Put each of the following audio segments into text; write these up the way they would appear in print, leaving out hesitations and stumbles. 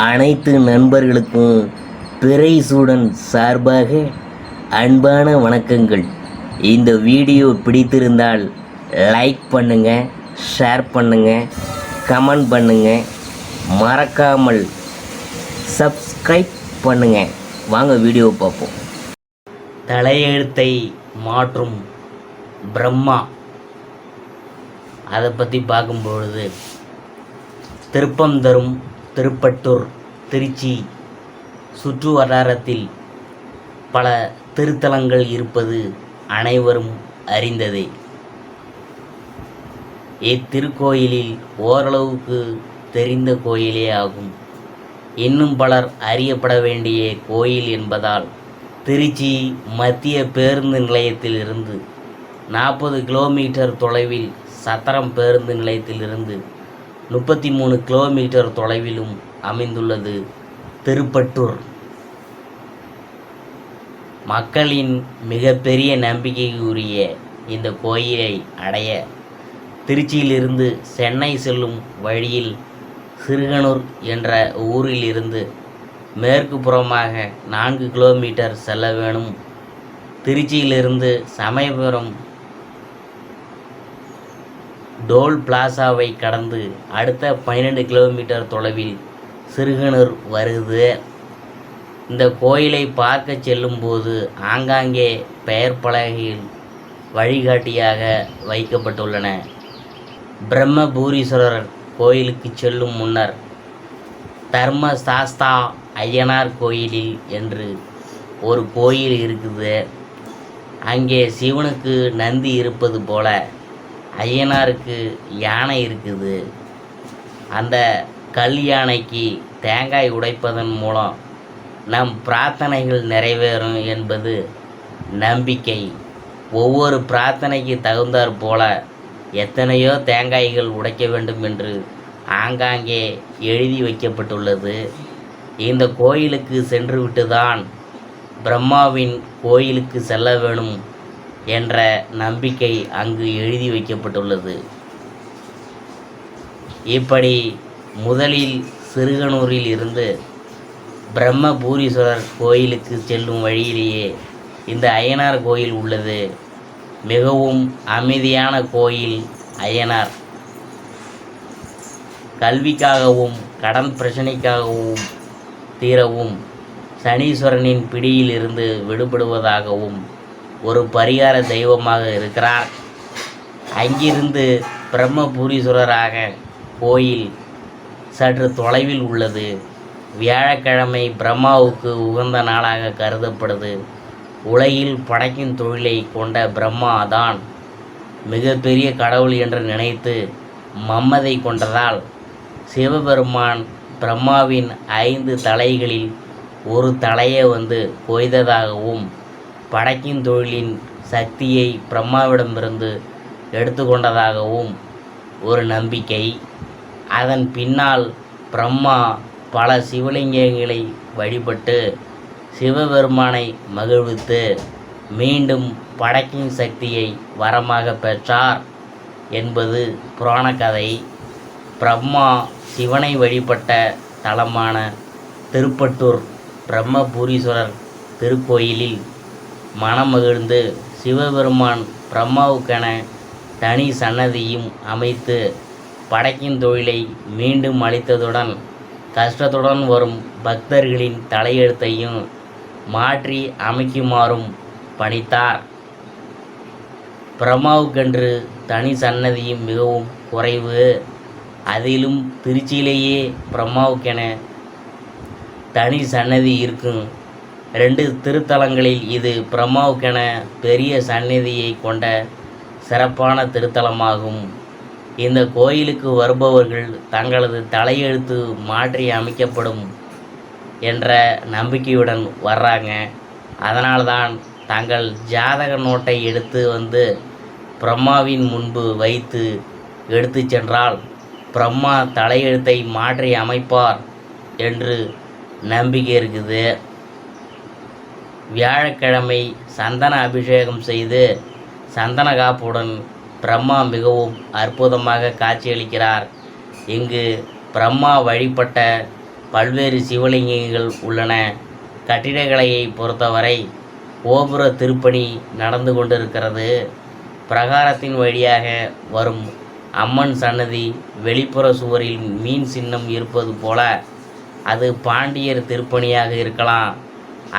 அனைத்து நண்பர்களுக்கும் பிறைசூடன் சார்பாக அன்பான வணக்கங்கள். இந்த வீடியோ பிடித்திருந்தால் லைக் பண்ணுங்கள், ஷேர் பண்ணுங்கள், கமெண்ட் பண்ணுங்கள், மறக்காமல் சப்ஸ்கிரைப் பண்ணுங்கள். வாங்க வீடியோ பார்ப்போம். தலையெழுத்தை மாற்றும் பிரம்மா, அதை பற்றி பார்க்கும்பொழுது திருப்பம் தரும் திருப்பட்டூர், திருச்சி சுற்று வட்டாரத்தில் பல திருத்தலங்கள் இருப்பது அனைவரும் அறிந்ததே. இத்திருக்கோயிலில் ஓரளவுக்கு தெரிந்த கோயிலே ஆகும். இன்னும் பலர் அறியப்பட வேண்டிய கோயில் என்பதால் திருச்சி மத்திய பேருந்து நிலையத்தில் இருந்து 40 கிலோமீட்டர் தொலைவில், சத்திரம் பேருந்து நிலையத்தில் இருந்து 33 கிலோமீட்டர் தொலைவிலும் அமைந்துள்ளது திருப்பட்டூர். மக்களின் மிகப்பெரிய நம்பிக்கைக்குரிய இந்த கோயிலை அடைய திருச்சியிலிருந்து சென்னை செல்லும் வழியில் சிறுகனூர் என்ற ஊரில் இருந்து மேற்கு புறமாக 4 கிலோமீட்டர் செல்ல வேணும். திருச்சியிலிருந்து சமயபுரம் டோல் பிளாசாவை கடந்து அடுத்த 12 கிலோமீட்டர் தொலைவில் சிறுகனூர் வருது. இந்த கோயிலை பார்க்க செல்லும்போது ஆங்காங்கே பெயர் பலகையில் வழிகாட்டியாக வைக்கப்பட்டுள்ளன. பிரம்மபூரீஸ்வரர் கோயிலுக்கு செல்லும் முன்னர் தர்ம சாஸ்தா ஐயனார் கோயிலில் என்று ஒரு கோயில் இருக்குது. அங்கே சிவனுக்கு நந்தி இருப்பது போல ஐயனாருக்கு யானை இருக்குது. அந்த கல் யானைக்கு தேங்காய் உடைப்பதன் மூலம் நம் பிரார்த்தனைகள் நிறைவேறும் என்பது நம்பிக்கை. ஒவ்வொரு பிரார்த்தனைக்கு தகுந்தாற் போல எத்தனையோ தேங்காய்கள் உடைக்க வேண்டும் என்று ஆங்காங்கே எழுதி வைக்கப்பட்டுள்ளது. இந்த கோயிலுக்கு சென்றுவிட்டு தான் பிரம்மாவின் கோயிலுக்கு செல்ல வேணும் என்ற நம்பிக்கை அங்கு எழுதி வைக்கப்பட்டுள்ளது. இப்படி முதலில் சிறுகனூரில் இருந்து பிரம்மபூரீஸ்வரர் கோயிலுக்கு செல்லும் வழியிலேயே இந்த ஐயனார் கோயில் உள்ளது. மிகவும் அமைதியான கோயில். ஐயனார் கல்விக்காகவும் கடன் பிரச்சனைக்காகவும் தீரவும் சனீஸ்வரனின் பிடியில் இருந்து விடுபடுவதாகவும் ஒரு பரிகார தெய்வமாக இருக்கிறார். அங்கிருந்து பிரம்மபூரீஸ்வரராக கோயில் சற்று தொலைவில் உள்ளது. வியாழக்கிழமை பிரம்மாவுக்கு உகந்த நாளாக கருதப்படுது. உலகில் படைக்கும் தொழிலை கொண்ட பிரம்மா தான் மிகப்பெரிய கடவுள் என்று நினைத்து மம்மதை கொண்டதால் சிவபெருமான் பிரம்மாவின் 5 தலைகளில் ஒரு தலையை கொய்ததாகவும் படைக்கும் தொழிலின் சக்தியை பிரம்மாவிடமிருந்து எடுத்துக்கொண்டதாகவும் ஒரு நம்பிக்கை. அதன் பின்னால் பிரம்மா பல சிவலிங்கங்களை வழிபட்டு சிவபெருமானை மகிழ்வித்து மீண்டும் படைக்கும் சக்தியை வரமாக பெற்றார் என்பது புராண கதை. பிரம்மா சிவனை வழிபட்ட தலமான திருப்பட்டூர் பிரம்மபூரீஸ்வரர் திருக்கோயிலில் மனமகிழ்ந்து சிவபெருமான் பிரம்மாவுக்கென தனி சன்னதியும் அமைத்து படைக்கும் தொழிலை மீண்டும் அளித்ததுடன் கஷ்டத்துடன் வரும் பக்தர்களின் தலையெழுத்தையும் மாற்றி அமைக்குமாறும் பணித்தார். பிரம்மாவுக்கென்று தனி சன்னதியும் மிகவும் குறைவு. அதிலும் திருச்சியிலேயே பிரம்மாவுக்கென தனி சன்னதி இருக்கும். 2 திருத்தலங்களில் இது பிரம்மாவுக்கென பெரிய சன்னதியை கொண்ட சிறப்பான திருத்தலமாகும். இந்த கோயிலுக்கு வருபவர்கள் தங்களது தலையெழுத்து மாற்றி அமைக்கப்படும் என்ற நம்பிக்கையுடன் வர்றாங்க. அதனால்தான் தங்கள் ஜாதக நோட்டை எடுத்து பிரம்மாவின் முன்பு வைத்து எடுத்து சென்றால் பிரம்மா தலையெழுத்தை மாற்றி அமைப்பார் என்று நம்பிக்கை இருக்குது. வியாழக்கிழமை சந்தன அபிஷேகம் செய்து சந்தன காப்புடன் பிரம்மா மிகவும் அற்புதமாக காட்சியளிக்கிறார். இங்கு பிரம்மா வழிபட்ட பல்வேறு சிவலிங்கங்கள் உள்ளன. கட்டிடக்கலையை பொறுத்தவரை கோபுர திருப்பணி நடந்து கொண்டிருக்கிறது. பிரகாரத்தின் வழியாக வரும் அம்மன் சன்னதி வெளிப்புற சுவரில் மீன் சின்னம் இருப்பது போல அது பாண்டியர் திருப்பணியாக இருக்கலாம்.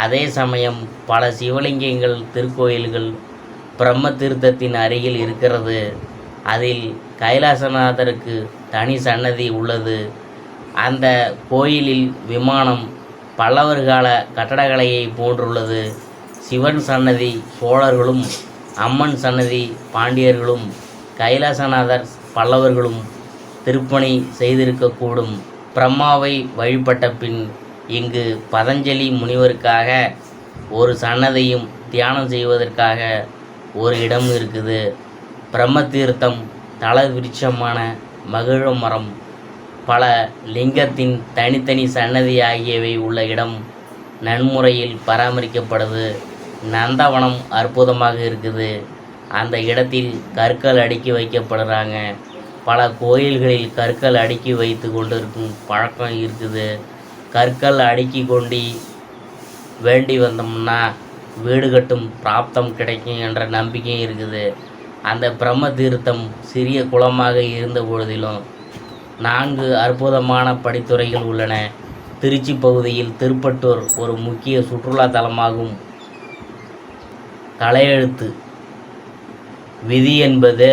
அதே சமயம் பல சிவலிங்கங்கள் திருக்கோயில்கள் பிரம்ம தீர்த்தத்தின் அருகில் இருக்கிறது. அதில் கைலாசநாதருக்கு தனி சன்னதி உள்ளது. அந்த கோயிலில் விமானம் பல்லவர் கால கட்டடக்கலையை போன்றுள்ளது. சிவன் சன்னதி சோழர்களும், அம்மன் சன்னதி பாண்டியர்களும், கைலாசநாதர் பல்லவர்களும் திருப்பணி செய்திருக்கக்கூடும். பிரம்மாவை வழிபட்ட பின் இங்கு பதஞ்சலி முனிவருக்காக ஒரு சன்னதியும் தியானம் செய்வதற்காக ஒரு இடம் இருக்குது. பிரம்ம தீர்த்தம், தல விருட்சமான மகிழ மரம், பல லிங்கத்தின் தனித்தனி சன்னதி ஆகியவை உள்ள இடம் நன்முறையில் பராமரிக்கப்படுது. நந்தவனம் அற்புதமாக இருக்குது. அந்த இடத்தில் கற்கள் அடுக்கி வைக்கப்படுறாங்க. பல கோயில்களில் கற்கள் அடுக்கி வைத்து கொண்டிருக்கும் பழக்கம் இருக்குது. கற்கள் அடுக்கி கொண்டு வேண்டி வந்தோம்னா வீடு கட்டும் பிராப்தம் கிடைக்கும் என்ற நம்பிக்கையும் இருக்குது. அந்த பிரம்ம தீர்த்தம் சிறிய குளமாக இருந்த பொழுதிலும் 4 அற்புதமான படித்துறைகள் உள்ளன. திருச்சி பகுதியில் திருப்பட்டூர் ஒரு முக்கிய சுற்றுலா தலமாகும். தலையெழுத்து விதி என்பது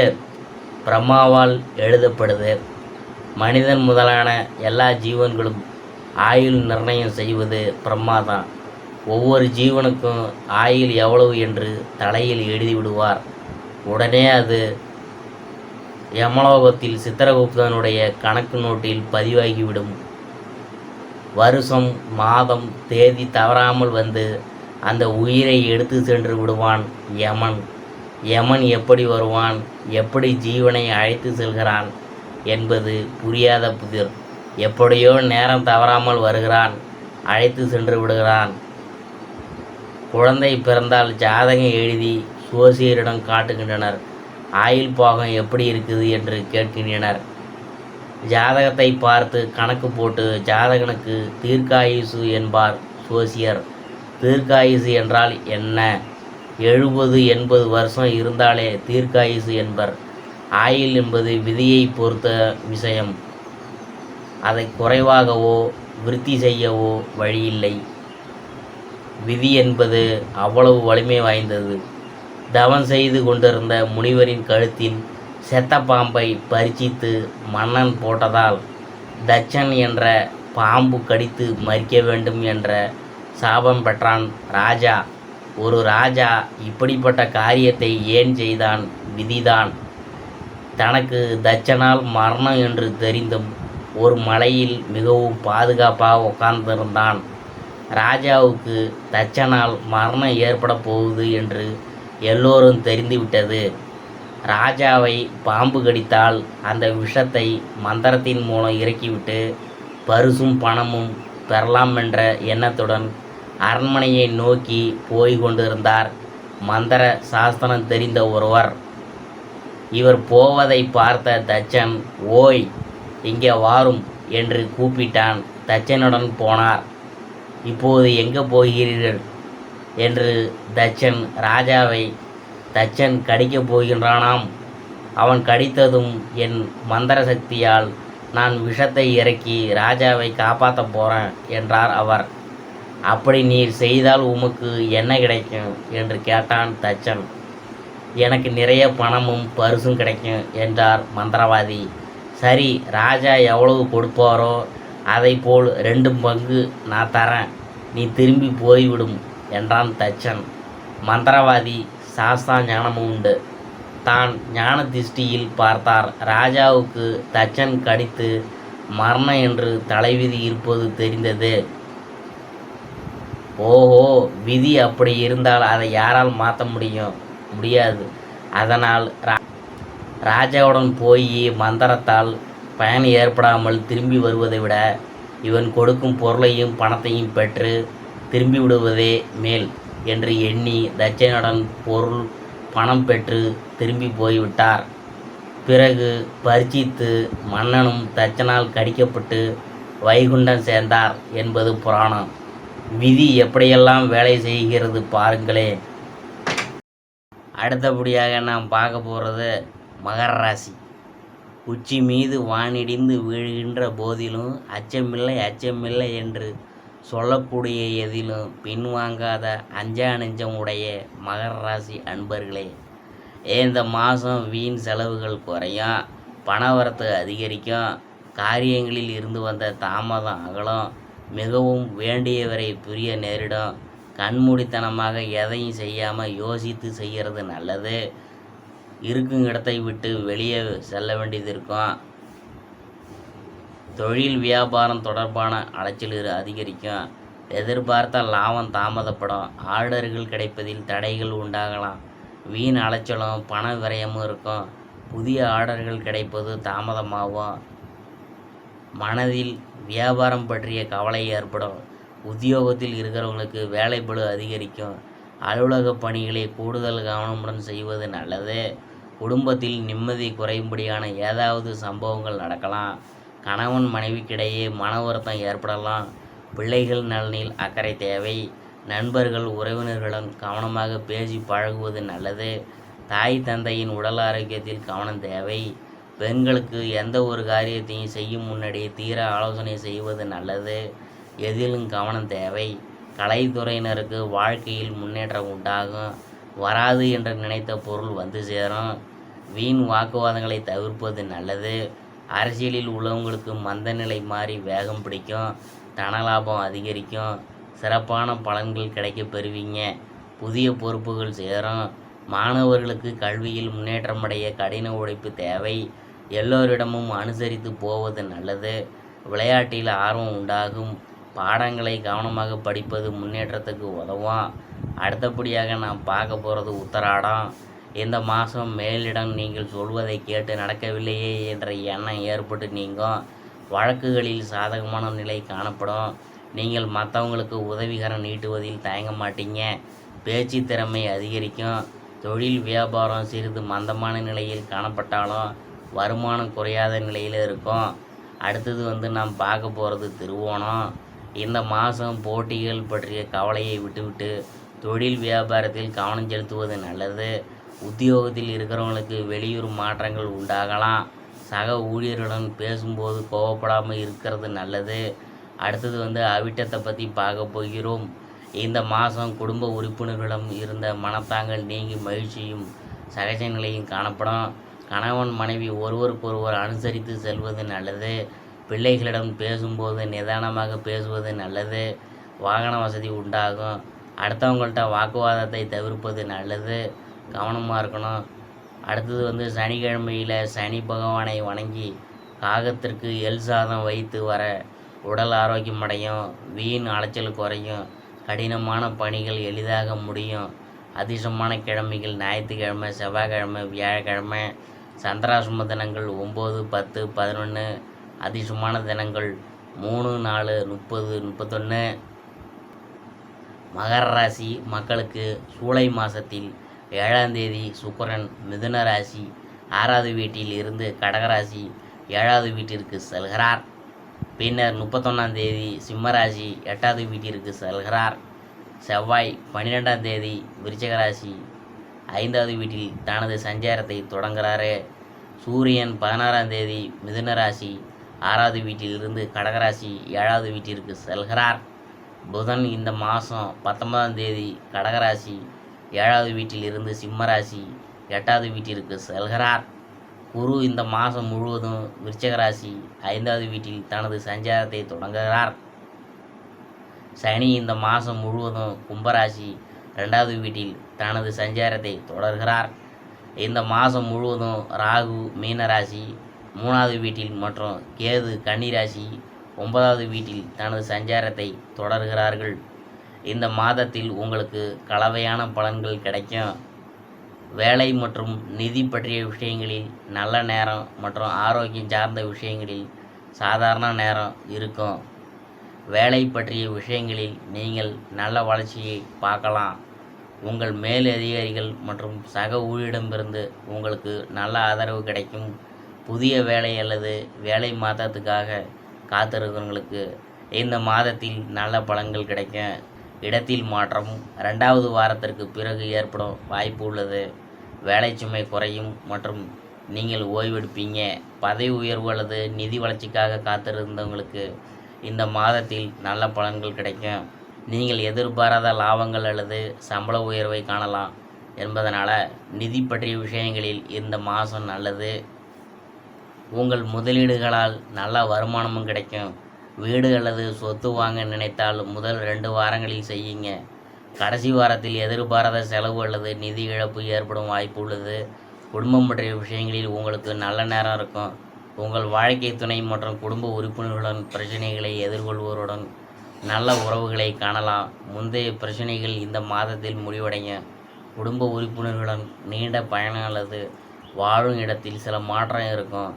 பிரம்மாவால் எழுதப்படுது. மனிதன் முதலான எல்லா ஜீவன்களும் ஆயுள் நிர்ணயம் செய்வது பிரம்மா தான். ஒவ்வொரு ஜீவனுக்கும் ஆயுள் எவ்வளவு என்று தலையில் எழுதிவிடுவார். உடனே அது யமலோகத்தில் சித்திரகுப்தனுடைய கணக்கு நோட்டில் பதிவாகிவிடும். வருஷம், மாதம், தேதி தவறாமல் வந்து அந்த உயிரை எடுத்து சென்று விடுவான் யமன். யமன் எப்படி வருவான், எப்படி ஜீவனை அழைத்து செல்கிறான் என்பது புரியாத புதிர். எப்படியோ நேரம் தவறாமல் வருகிறான், அழைத்து சென்று விடுகிறான். குழந்தை பிறந்தால் ஜாதகம் எழுதி சோசியரிடம் காட்டுகின்றனர். ஆயுள் பாகம் எப்படி இருக்குது என்று கேட்கின்றனர். ஜாதகத்தை பார்த்து கணக்கு போட்டு ஜாதகனுக்கு தீர்க்காயுசு என்பார் சோசியர். தீர்க்காயுசு என்றால் என்ன? 70-80 வருஷம் இருந்தாலே தீர்க்காயுசு என்பர். ஆயுள் என்பது விதியை பொறுத்த விஷயம். அதை குறைவாகவோ விருத்தி செய்யவோ வழியில்லை. விதி என்பது அவ்வளவு வலிமை வாய்ந்தது. தவம் செய்து கொண்டிருந்த முனிவரின் கழுத்தில் செத்த பாம்பை பரிச்சித்து மன்னன் போட்டதால் தட்சன் என்ற பாம்பு கடித்து மறிக்க வேண்டும் என்ற சாபம் பெற்றான் ராஜா. ஒரு ராஜா இப்படிப்பட்ட காரியத்தை ஏன் செய்தான்? விதிதான். தனக்கு தட்சனால் மரணம் என்று தெரிந்தும் ஒரு மலையில் மிகவும் பாதுகாப்பாக உட்கார்ந்திருந்தான். ராஜாவுக்கு தட்சனால் மரணம் ஏற்பட போகுது என்று எல்லோரும் தெரிந்துவிட்டது. ராஜாவை பாம்பு கடித்தால் அந்த விஷத்தை மந்திரத்தின் மூலம் இறக்கிவிட்டு பரிசும் பணமும் பெறலாம் என்ற எண்ணத்துடன் அரண்மனையை நோக்கி போய் கொண்டிருந்தார் மந்திர சாஸ்திரம் தெரிந்த ஒருவர். இவர் போவதை பார்த்த தட்சன், ஓய் இங்கே வாரும் என்று கூப்பிட்டான். தட்சனுடன் போனார். இப்போது எங்கே போகிறீர்கள் என்று தட்சன் ராஜாவை தட்சன் கடிக்கப் போகின்றானாம். அவன் கடித்ததும் என் மந்திர சக்தியால் நான் விஷத்தை இறக்கி ராஜாவை காப்பாற்றப் போகிறேன் என்றார் அவர். அப்படி நீர் செய்தால் உமக்கு என்ன கிடைக்கும் என்று கேட்டான் தட்சன். எனக்கு நிறைய பணமும் பரிசும் கிடைக்கும் என்றார் மந்திரவாதி. சரி, ராஜா எவ்வளவு கொடுப்பாரோ அதை போல் 2 பங்கு நான் தரேன், நீ திரும்பி போய்விடும் என்றான் தட்சன். மந்திரவாதி சாஸ்தா ஞானமும் உண்டு. தான் ஞான திருஷ்டியில் பார்த்தார். ராஜாவுக்கு தட்சன் கடித்து மரணம் என்று தலைவிதி இருப்பது தெரிந்தது. ஓஹோ, விதி அப்படி இருந்தால் அதை யாரால் மாற்ற முடியாது. அதனால் ராஜாவுடன் போய் மந்திரத்தால் பயன் ஏற்படாமல் திரும்பி வருவதை விட இவன் கொடுக்கும் பொருளையும் பணத்தையும் பெற்று திரும்பி விடுவதே மேல் என்று எண்ணி தட்சனுடன் பொருள் பணம் பெற்று திரும்பி போய்விட்டார். பிறகு பரிச்சித்து மன்னனும் தட்சனால் கடிக்கப்பட்டு வைகுண்டம் சேர்ந்தார் என்பது புராணம். விதி எப்படியெல்லாம் வேலை செய்கிறது பாருங்களேன். அடுத்தபடியாக நாம் பார்க்க போகிறது மகர ராசி. உச்சி மீது வானிடிந்து வீழ்கின்ற போதிலும் அச்சமில்லை என்று சொல்லக்கூடிய எதிலும் பின்வாங்காத அஞ்சா நெஞ்சம் உடைய மகர ராசி அன்பர்களே, இந்த மாதம் வீண் செலவுகள் குறையும், பணவரத்து அதிகரிக்கும், காரியங்களில் இருந்து வந்த தாமதம் அகலும், மிகவும் வேண்டியவரை புரிய நேரிடும். கண்மூடித்தனமாக எதையும் செய்யாமல் யோசித்து செய்கிறது நல்லது. இருக்கும் இடத்தை விட்டு வெளியே செல்ல வேண்டியது இருக்கும். தொழில் வியாபாரம் தொடர்பான அலைச்சல் அதிகரிக்கும். எதிர்பார்த்த லாபம் தாமதப்படும். ஆர்டர்கள் கிடைப்பதில் தடைகள் உண்டாகலாம். வீண் அலைச்சலும் பண விரயமும் இருக்கும். புதிய ஆர்டர்கள் கிடைப்பது தாமதமாகும். மனதில் வியாபாரம் பற்றிய கவலை ஏற்படும். உத்தியோகத்தில் இருக்கிறவங்களுக்கு வேலைப்பளு அதிகரிக்கும். அலுவலக பணிகளை கூடுதல் கவனமுடன் செய்வது நல்லது. குடும்பத்தில் நிம்மதி குறையும்படியான ஏதாவது சம்பவங்கள் நடக்கலாம். கணவன் மனைவிக்கிடையே மன வருத்தம் ஏற்படலாம். பிள்ளைகள் நலனில் அக்கறை தேவை. நண்பர்கள் உறவினர்களுடன் கவனமாக பேசி பழகுவது நல்லது. தாய் தந்தையின் உடல் ஆரோக்கியத்தில் கவனம் தேவை. பெண்களுக்கு எந்த ஒரு காரியத்தையும் செய்யும் முன்னாடி தீர ஆலோசனை செய்வது நல்லது. எதிலும் கவனம் தேவை. கலைத்துறையினருக்கு வாழ்க்கையில் முன்னேற்றம் உண்டாகும். வராது என்று நினைத்த பொருள் வந்து சேரும். வீண் வாக்குவாதங்களை தவிர்ப்பது நல்லது. அரசியலில் உள்ளவங்களுக்கு மந்த நிலை மாறி வேகம் பிடிக்கும். தனலாபம் அதிகரிக்கும். சிறப்பான பலன்கள் கிடைக்க பெறுவீங்க. புதிய பொறுப்புகள் சேரும். மாணவர்களுக்கு கல்வியில் முன்னேற்றமடைய கடின உழைப்பு தேவை. எல்லோரிடமும் அனுசரித்து போவது நல்லது. விளையாட்டில் ஆர்வம் உண்டாகும். பாடங்களை கவனமாக படிப்பது முன்னேற்றத்துக்கு உதவும். அடுத்தபடியாக நாம் பார்க்க போகிறது உத்தராடம். இந்த மாதம் மேலிடம் நீங்கள் சொல்வதை கேட்டு நடக்கவில்லையே என்ற எண்ணம் ஏற்பட்டு நீங்கும். வழக்குகளில் சாதகமான நிலை காணப்படும். நீங்கள் மற்றவங்களுக்கு உதவிகரம் நீட்டுவதில் தயங்க மாட்டீங்க. பேச்சு திறமை அதிகரிக்கும். தொழில் வியாபாரம் சிறிது மந்தமான நிலையில் காணப்பட்டாலும் வருமானம் குறையாத நிலையில் இருக்கும். அடுத்தது நாம் பார்க்க போகிறது திருவோணம். இந்த மாதம் போட்டிகள் பற்றிய கவலையை விட்டுவிட்டு தொழில் வியாபாரத்தில் கவனம் செலுத்துவது நல்லது. உத்தியோகத்தில் இருக்கிறவங்களுக்கு வெளியூர் மாற்றங்கள் உண்டாகலாம். சக ஊழியர்களுடன் பேசும்போது கோவப்படாமல் இருக்கிறது நல்லது. அடுத்தது அவிட்டத்தை பற்றி பார்க்க போகிறோம். இந்த மாதம் குடும்ப உறுப்பினர்களிடம் இருந்த மனத்தாங்கள் நீங்கி மகிழ்ச்சியும் சகஜ நிலையும் காணப்படும். கணவன் மனைவி ஒருவருக்கொருவர் அனுசரித்து செல்வது நல்லது. பிள்ளைகளிடம் பேசும்போது நிதானமாக பேசுவது நல்லது. வாகன வசதி உண்டாகும். அடுத்தவங்கள்ட்ட வாக்குவாதத்தை தவிர்ப்பது நல்லது. கவனமாக இருக்கணும். அடுத்தது சனிக்கிழமையில் சனி பகவானை வணங்கி காகத்திற்கு எள் சாதம் வைத்து வர உடல் ஆரோக்கியம் அடையும். வீண் அலைச்சல் குறையும். கடினமான பணிகள் எளிதாக முடியும். அதிர்ஷ்டமான கிழமைகள் ஞாயிற்றுக்கிழமை, செவ்வாய்க்கிழமை, வியாழக்கிழமை. சந்திராசிரம தினங்கள் 9, 10, 11. அதிர்ஷ்டமான தினங்கள் 3, 4, 30, 31. மகர ராசி மக்களுக்கு ஜூலை மாதத்தில் 7ஆம் தேதி சுக்கிரன் மிதுன ராசி 6வது வீட்டில் இருந்து கடகராசி 7வது வீட்டிற்கு செல்கிறார். பின்னர் 31ஆம் தேதி சிம்மராசி 8வது வீட்டிற்கு செல்கிறார். செவ்வாய் 12ஆம் தேதி விருச்சிக ராசி 5வது வீட்டில் தனது சஞ்சாரத்தை தொடங்குகிறாரு. சூரியன் 16ஆம் தேதி மிதுன ராசி 6வது வீட்டிலிருந்து கடகராசி 7வது வீட்டிற்கு செல்கிறார். புதன் இந்த மாதம் 19ஆம் தேதி கடகராசி 7வது வீட்டில் இருந்து சிம்மராசி 8வது வீட்டிற்கு செல்கிறார். குரு இந்த மாதம் முழுவதும் விருச்சிக ராசி 5வது வீட்டில் தனது சஞ்சாரத்தை தொடங்குகிறார். சனி இந்த மாதம் முழுவதும் கும்பராசி 2வது வீட்டில் தனது சஞ்சாரத்தை தொடர்கிறார். இந்த மாதம் முழுவதும் ராகு மீனராசி 3வது வீட்டில் மற்றும் கேது கன்னிராசி 9வது வீட்டில் தனது சஞ்சாரத்தை தொடர்கிறார்கள். இந்த மாதத்தில் உங்களுக்கு கலவையான பலன்கள் கிடைக்கும். வேலை மற்றும் நிதி பற்றிய விஷயங்களில் நல்ல நேரம் மற்றும் ஆரோக்கியம் சார்ந்த விஷயங்களில் சாதாரண நேரம் இருக்கும். வேலை பற்றிய விஷயங்களில் நீங்கள் நல்ல வளர்ச்சியை பார்க்கலாம். உங்கள் மேல் அதிகாரிகள் மற்றும் சக ஊழியரிடமிருந்து உங்களுக்கு நல்ல ஆதரவு கிடைக்கும். புதிய வேலை அல்லது வேலை மாற்றத்துக்காக காத்திருக்கிறவங்களுக்கு இந்த மாதத்தில் நல்ல பலன்கள் கிடைக்கும். இடத்தில் மாற்றம் 2வது வாரத்திற்கு பிறகு ஏற்படும் வாய்ப்பு உள்ளது. வேலை சுமை குறையும் மற்றும் நீங்கள் ஓய்வெடுப்பீங்க. பதவி உயர்வு அல்லது நிதி வளர்ச்சிக்காக காத்திருந்தவங்களுக்கு இந்த மாதத்தில் நல்ல பலன்கள் கிடைக்கும். நீங்கள் எதிர்பாராத லாபங்கள் அல்லது சம்பள உயர்வை காணலாம் என்பதனால் நிதி பற்றிய விஷயங்களில் இந்த மாதம் நல்லது. உங்கள் முதலீடுகளால் நல்ல வருமானமும் கிடைக்கும். வீடு அல்லது சொத்து வாங்க நினைத்தால் முதல் 2 வாரங்களில் செய்யுங்க. கடைசி வாரத்தில் எதிர்பாராத செலவு அல்லது நிதி இழப்பு ஏற்படும் வாய்ப்பு உள்ளது. குடும்பம் பற்றிய விஷயங்களில் உங்களுக்கு நல்ல நேரம் இருக்கும். உங்கள் வாழ்க்கை துணை மற்றும் குடும்ப உறுப்பினர்களுடன் பிரச்சனைகளை எதிர்கொள்வோருடன் நல்ல உறவுகளை காணலாம். முந்தைய பிரச்சனைகள் இந்த மாதத்தில் முடிவடையும். குடும்ப உறுப்பினர்களுடன் நீண்ட பயணம் அல்லது வாழும் இடத்தில் சில மாற்றம் இருக்கும்.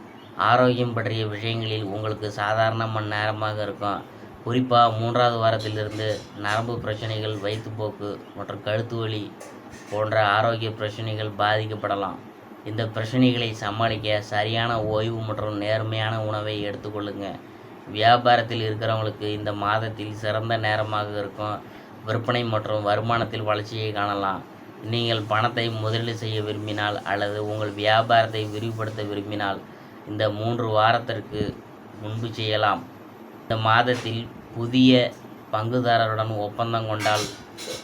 ஆரோக்கியம் பற்றிய விஷயங்களில் உங்களுக்கு சாதாரண நேரமாக இருக்கும். குறிப்பாக 3வது வாரத்திலிருந்து நரம்பு பிரச்சனைகள், வயிற்றுப்போக்கு மற்றும் கழுத்து வலி போன்ற ஆரோக்கிய பிரச்சனைகள் பாதிக்கப்படலாம். இந்த பிரச்சனைகளை சமாளிக்க சரியான ஓய்வு மற்றும் நேர்மையான உணவை எடுத்துக்கொள்ளுங்க. வியாபாரத்தில் இருக்கிறவங்களுக்கு இந்த மாதத்தில் சிறந்த நேரமாக இருக்கும். விற்பனை மற்றும் வருமானத்தில் வளர்ச்சியை காணலாம். நீங்கள் பணத்தை முதலீடு செய்ய விரும்பினால் அல்லது உங்கள் வியாபாரத்தை விரிவுபடுத்த விரும்பினால் இந்த 3 வாரத்திற்கு முன்பு செய்யலாம். இந்த மாதத்தில் புதிய பங்குதாரருடன் ஒப்பந்தம் கொண்டால்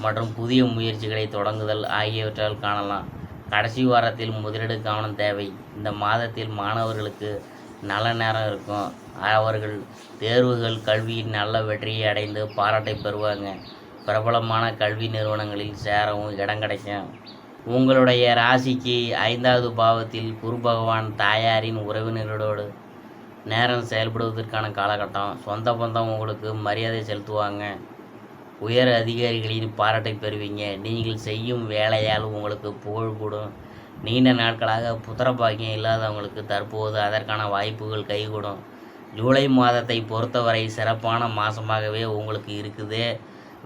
மற்றும் புதிய முயற்சிகளை தொடங்குதல் ஆகியவற்றால் காணலாம். கடைசி வாரத்தில் முதலீடு கவனம் தேவை. இந்த மாதத்தில் மாணவர்களுக்கு நல்ல நேரம் இருக்கும். அவர்கள் தேர்வுகள், கல்வியின் நல்ல வெற்றியை அடைந்து பாராட்டை பெறுவாங்க. பிரபலமான கல்வி நிறுவனங்களில் சேரவும் இடம் கிடைக்கும். உங்களுடைய ராசிக்கு 5வது பாவத்தில் குரு பகவான் தாயாரின் உறவினர்களோடு நேரம் செயல்படுவதற்கான காலகட்டம். சொந்த பந்தம் உங்களுக்கு மரியாதை செலுத்துவாங்க. உயர் அதிகாரிகளின் பாராட்டை பெறுவீங்க. நீங்கள் செய்யும் வேலையால் உங்களுக்கு புகழ் கூடும். நீண்ட நாட்களாக புத்திர பாக்கியம் இல்லாதவங்களுக்கு தற்போது அதற்கான வாய்ப்புகள் கைகூடும். ஜூலை மாதத்தை பொறுத்தவரை சிறப்பான மாதமாகவே உங்களுக்கு இருக்குது.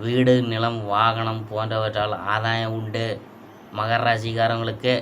வீடு, நிலம், வாகனம் போன்றவற்றால் ஆதாயம் உண்டு. மகர ராசிக்காரங்களுக்கு